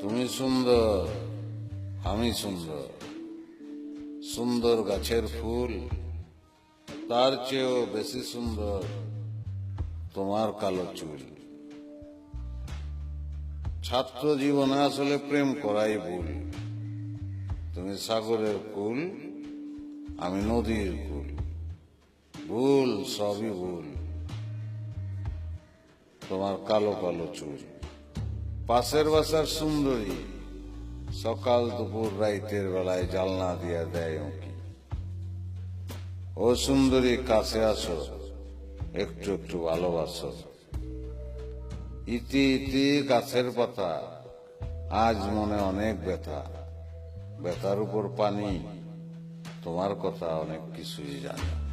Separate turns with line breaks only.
তুমি সুন্দর, আমি সুন্দর, সুন্দর গাছের ফুল, তার চেয়েও বেশি সুন্দর তোমার কালো চুল। ছাত্র জীবনে আসলে প্রেম করাই ভুল। তুমি সাগরের কুল, আমি নদীর কুল, ভুল সবই ভুল। তোমার কালো কালো চুল। পাশের বাসার সুন্দরী সকাল দুপুর রাইতের বেলায় জালনা দিয়া দেয় উঁকি। ও সুন্দরী কাছে আসো, একটু একটু ভালোবাসো। ইতি ইতি গাছের পাতা, আজ মনে অনেক ব্যথা। ব্যথার উপর পানি, তোমার কথা অনেক কিছুই জানি।